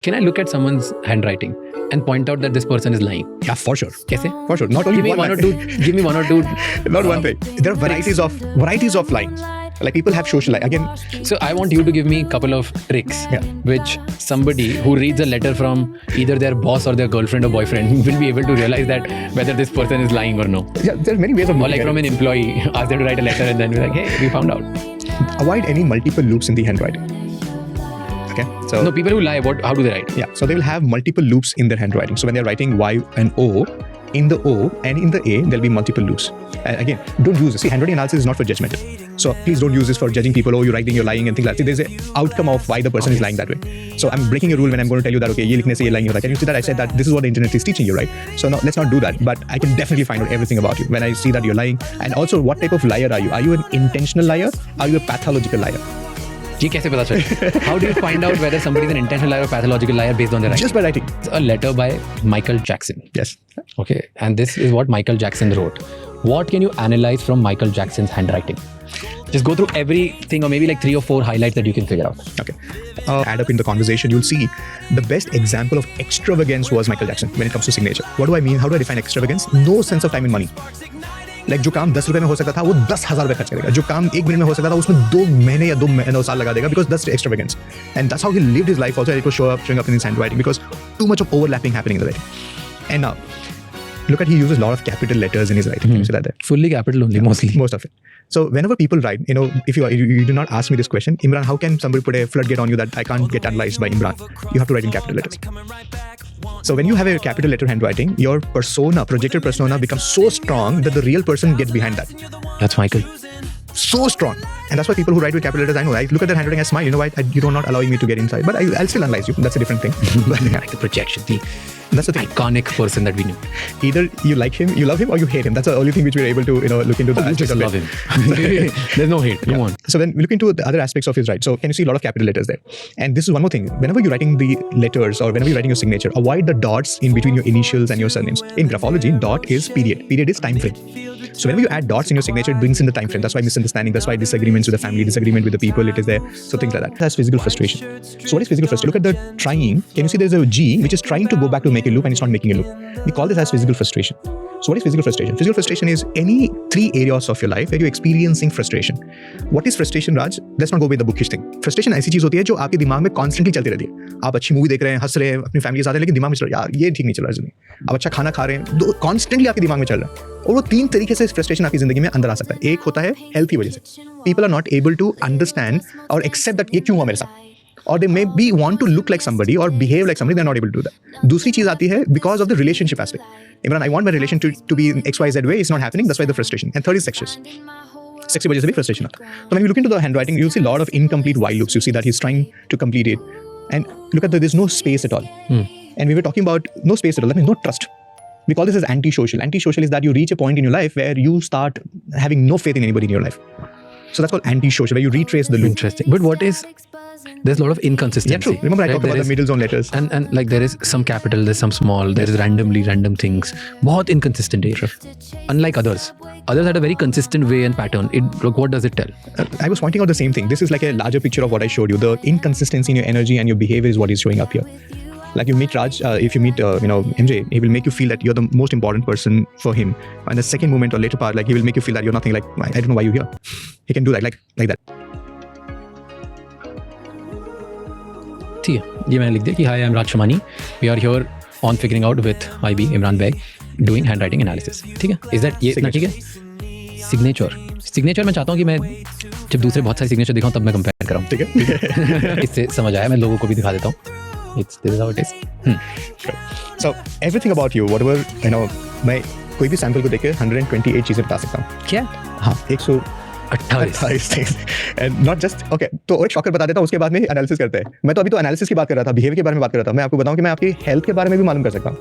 Can I look at someone's handwriting and point out that this person is lying? Yeah, for sure. Kaise? For sure. Not only Give me one or two. Give me one or two. Not one thing. There are varieties of lying. Like people have social lie. Again, So I want you to give me a couple of tricks, Yeah. which somebody who reads a letter from either their boss or their girlfriend or boyfriend will be able to realize that whether this person is lying or no. yeah, there are many ways of Or looking like at from it. an employee, ask them to write a letter and then be like, hey, we found out. Avoid any multiple loops in the handwriting. Okay, so No, people who lie, how do they write? yeah, so they will have multiple loops in their handwriting. So when they're writing Y and O, in the O and in the A, there'll be multiple loops. And again, don't use this. See, handwriting analysis is not for judgmental. So please don't use this for judging people. Oh, you're writing, you're lying, and things like that. See, there's an outcome of why the person is lying that way. So I'm breaking a rule when I'm going to tell you that, okay, ye likhne se ye lying ho. Can you see that I said that this is what the internet is teaching you, right? So no, let's not do that. But I can definitely find out everything about you when I see that you're lying. And also, what type of liar are you? Are you an intentional liar? Are you a pathological liar? ये कैसे पता चले? How do you find out whether somebody is an intentional liar or pathological liar based on their writing? Just by writing. It's a letter by Michael Jackson. Yes. Okay, and this is what Michael Jackson wrote. What can you analyze from Michael Jackson's handwriting? Just go through everything, or maybe like 3 or 4 highlights that you can figure out. Okay. Add up in the conversation, you'll see the best example of extravagance was Michael Jackson when it comes to signature. What do I mean? How do I define extravagance? No sense of time and money. Like जो काम 10 रुपए में हो सकता था वो 10,000 रुपए खर्च करेगा. जो काम 1 मिनट में हो सकता था उसमें 2 महीने या 2 साल लगा देगा, because that's extravagance. And that's how he lived his life also. It was showing up in his handwriting because too much of overlapping happening in the writing. And now look at, he uses a lot of capital letters in his writing. Can you see that there? Fully capital only, mostly. Most of it. So whenever people write, if you do not ask me this question, Imran, how can somebody put a floodgate on you that I can't get analyzed by Imran? You have to write in capital letters. So when you have a capital letter handwriting, your projected persona becomes so strong that the real person gets behind that. That's Michael. So strong. And that's why people who write with capital letters, I know, I look at their handwriting, I smile, you know why? You're not allowing me to get inside, but I'll still analyze you. That's a different thing. Like the projection, the That's the thing. iconic person that we knew. Either you like him, you love him, or you hate him. That's the only thing which we're able to, look into. You just love him. There's no hate. Come on. So then we look into the other aspects of his write. So can you see a lot of capital letters there? And this is one more thing. Whenever you're writing the letters or whenever you're writing your signature, avoid the dots in between your initials and your surnames. In graphology, dot is period. Period is time frame. So whenever you add dots in your signature, it brings in the time frame. That's why misunderstanding, that's why disagreements with the family, disagreement with the people, it is there. So things like that. That's physical frustration. So what is physical frustration? Look at the trying. Can you see there's a G which is trying to go back to make a loop and it's not making a loop. We call this as physical frustration. So what is physical frustration? Physical frustration is any 3 areas of your life where you're experiencing frustration. What is frustration, Raj? Let's not go with the bookish thing. Frustration ऐसी चीज होती है जो आपके दिमाग में constantly चलती रहती है. आप अच्छी मूवी देख रहे हैं, हंस रहे हैं अपनी फैमिली के साथ, लेकिन दिमाग में चल रहा है यार ये ठीक नहीं चल रहा है जिंदगी. आप अच्छा खाना खा रहे हैं, कॉन्स्टेंटली आपके दिमाग में चल रहा है. और वो 3 तरीके से फ्रस्ट्रेशन आपकी जिंदगी में अंदर आ सकता है. एक होता है हेल्थ की वजह से. People are not able to understand or accept that ये क्यों हुआ मेरे साथ. Or they may want to look like somebody or behave like somebody, they're not able to do that. दूसरी चीज आती है because of the relationship aspect. Imran, I want my relation to be in XYZ way, it's not happening, that's why the frustration. And third is sexual. Sex की वजह से भी frustration आता है. So when you look into the handwriting, you'll see a lot of incomplete while loops. You see that he's trying to complete it. And look at there's no space at all. And we were talking about no space at all, that means no trust. We call this as antisocial. Antisocial is that you reach a point in your life where you start having no faith in anybody in your life. So that's called antisocial, where you retrace the loop. Interesting. But what is... There's a lot of inconsistency. Yeah, true. Remember I talked about the middle zone letters. And like there is some capital, there's some small, there is random things. बहुत inconsistent है. Unlike others. Others had a very consistent way and pattern. What does it tell? I was pointing out the same thing. This is like a larger picture of what I showed you. The inconsistency in your energy and your behavior is what is showing up here. Like you meet Raj, if you meet MJ, he will make you feel that you're the most important person for him. And the second moment or later part, like he will make you feel that you're nothing. Like I don't know why you're here. He can do that like that. ठीक है, ये मैंने लिख दिया कि hi I am Raj Shamani, we are here on figuring out with IB Imran Beg doing handwriting analysis. ठीक है, is that ये इतना ठीक है? सिग्नेचर मैं चाहता हूँ कि मैं जब दूसरे बहुत सारे सिग्नेचर दिखाऊँ तब मैं कंपेयर कराऊँ. ठीक है. इससे समझ आया, मैं लोगों को भी दिखा देता हूँ. This is how it is. So everything about you, whatever मैं कोई भी सैंपल को देख के 128 चीजें बता सकता हूँ. क्या? हाँ, 128 things. And not just okay. तो एक शॉकर बता देता हूँ, उसके बाद में एनालिसिस करते हैं. मैं तो अभी तो एनालिसिस की बात कर रहा था, बिहेवियर के बारे में बात कर रहा था. मैं आपको बताऊँ कि मैं आपकी हेल्थ के बारे में भी मालूम कर सकता हूँ.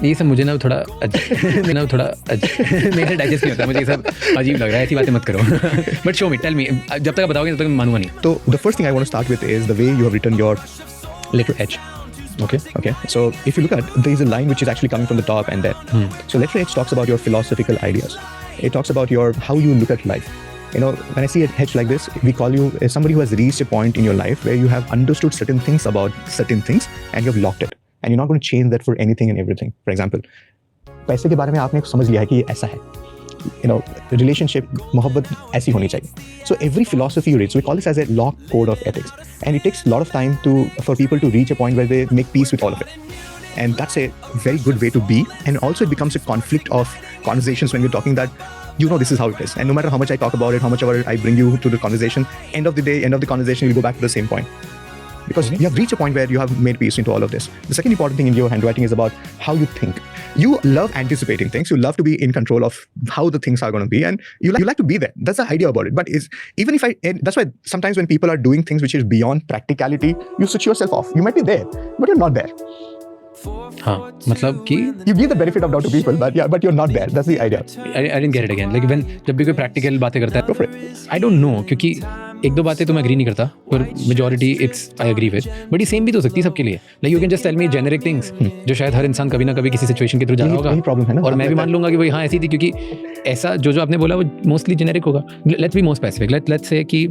ये सब मुझे ना थोड़ा मेरे डाइजेस्ट नहीं होता, मुझे ये सब अजीब लग रहा है. ऐसी बातें मत करो. But show me, tell me, जब तक आप बताओगे तब तक मैं मानूंगा नहीं. तो the first thing I want to start with is the way you have written your letter H. Okay. So if you look at, there is a line which is actually coming from the top and there. So letter H talks about your philosophical ideas. It talks about how you look at life. You know, when I see a hedge like this, we call you as somebody who has reached a point in your life where you have understood certain things about certain things and you have locked it. And you're not going to change that for anything and everything. For example, पैसे के बारे में आपने समझ लिया है कि ये ऐसा है. You know, relationship, मोहब्बत ऐसी होनी चाहिए. So every philosophy you read, so we call this as a locked code of ethics. And it takes a lot of time for people to reach a point where they make peace with all of it. And that's a very good way to be. And also it becomes a conflict of conversations when you're talking that, you know, this is how it is. And no matter how much I talk about it, how much ever I bring you to the conversation, end of the day, end of the conversation, you'll go back to the same point. Because you have reached a point where you have made peace into all of this. The second important thing in your handwriting is about how you think. You love anticipating things. You love to be in control of how the things are going to be. And you like to be there. That's the idea about it. But that's why sometimes when people are doing things which is beyond practicality, you switch yourself off. You might be there, but you're not there. हाँ, मतलब कि You give the benefit of doubt to people, but you're not there. That's the idea. I didn't get it again. Like जब भी कोई practical बातें करता है, Go for it. I don't know, क्योंकि एक दो बातें तो मैं agree नहीं करता, पर majority I agree with. But ये same भी तो हो सकती है सबके लिए. Like you can just tell me generic things, जो शायद हर इंसान कभी ना कभी किसी situation के थ्रू जा रहा होगा. यही problem है ना. और मैं भी मान लूंगा कि वही हाँ ऐसी थी, क्योंकि ऐसा जो आपने बोला वो mostly generic होगा. Let's be more specific. Let's say कि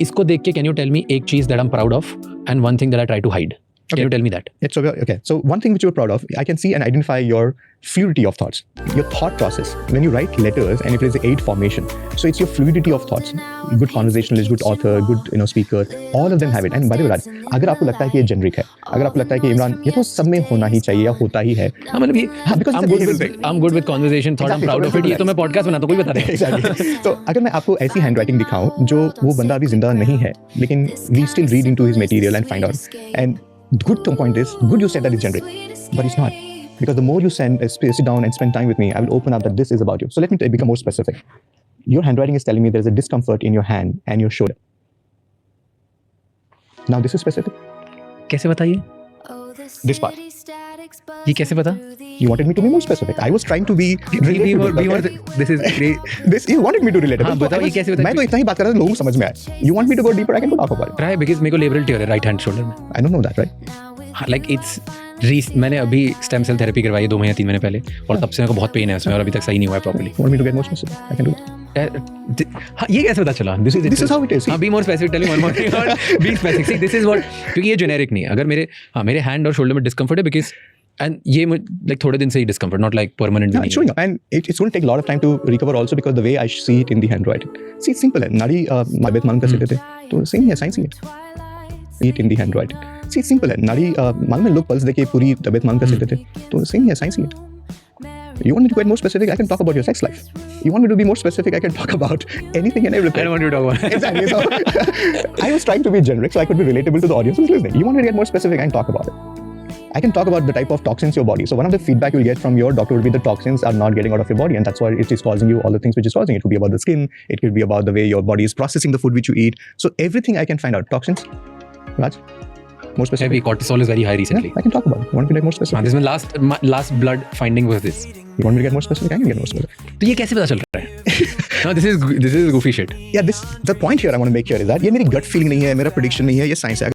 इसको देख के can you tell me एक चीज़ that I'm proud of and one thing that I try to hide. Can you tell me that? Okay. So one thing which you're proud of, I can see and identify your fluidity of thoughts, your thought process. When you write letters and if it is 8 formation, so it's your fluidity of thoughts. Good conversationalist, good author, good speaker, all of them have it. And by the way, Raj, अगर आपको लगता है कि ये generic है, अगर आपको लगता है कि इमरान ये तो सब में होना ही चाहिए या होता ही है, हाँ मतलब ये I'm good with conversation, thought I'm proud of it. ये तो मैं podcast बनाता हूँ, कोई बता दे. Exactly. तो अगर मैं आपको ऐसी handwriting दिखाऊं जो वो बंदा अभी जिंदा नहीं है, लेकिन we still read into his material and find out. And the good point is, good you said that it's generic, but it's not. Because the more you sit down and spend time with me, I will open up that this is about you. So let me become more specific. Your handwriting is telling me there's a discomfort in your hand and your shoulder. Now this is specific. कैसे बताइए? This part. ये कैसे पता? You wanted me to be more specific. I was trying to be more. This is great. This you wanted me to relate. हाँ बताओ ये कैसे बताइए? मैं तो इतना ही बात कर रहा था, लोगों को समझ में आया. You want me to go deeper? I can go talk about it. Try because मेरे को लेबरल टियर है right hand shoulder में. I don't know that, right? Like it's मैंने अभी स्टेम सेल थेरेपी करवाई है 2 महीने 3 महीने पहले, और तब से मेरे को बहुत पेन है उसमें और अभी तक सही नहीं हुआ है properly. Want me to get more specific? I can do it. हाँ ये कैसे पता चला? This is how it is. हाँ, be more specific. Tell me one more thing. Be specific. See, this is what, क्योंकि ये generic नहीं है. अगर मेरे hand और shoulder में discomfort है because and ये like थोड़े दिन से ही discomfort, not like permanent. No, it's showing up, and it's going to take a lot of time to recover also because the way I see it in the handwriting. See, it's simple है. नाड़ी तबीयत मालूम कैसे देते? तो सही है, science ही है. See it in the handwriting. See, it's simple है. नाड़ी मालूम है लोग पल्स देके पूरी तबीयत मालूम कैसे देते? तो सही है, साइंस ही है. You want me to get more specific? I can talk about your sex life. You want me to be more specific? I can talk about anything and everything. I don't want you to talk about it. Exactly. So I was trying to be generic so I could be relatable to the audience who's listening. You want me to get more specific? I can talk about it. I can talk about the type of toxins in your body. So one of the feedback you'll get from your doctor will be the toxins are not getting out of your body, and that's why it is causing you all the things which is causing it. It could be about the skin. It could be about the way your body is processing the food which you eat. So everything I can find out. Toxins. Raj? More specific. Heavy cortisol is very high recently. Yeah, I can talk about it. You want me to get more specific? This is my last blood finding was this. You want me to get more specific? I can get more specific. तो ये कैसे पता चल रहा है? No, this is goofy shit. Yeah, the point here I want to make here is that ये मेरी gut feeling नहीं है, मेरा prediction नहीं है, ये science है.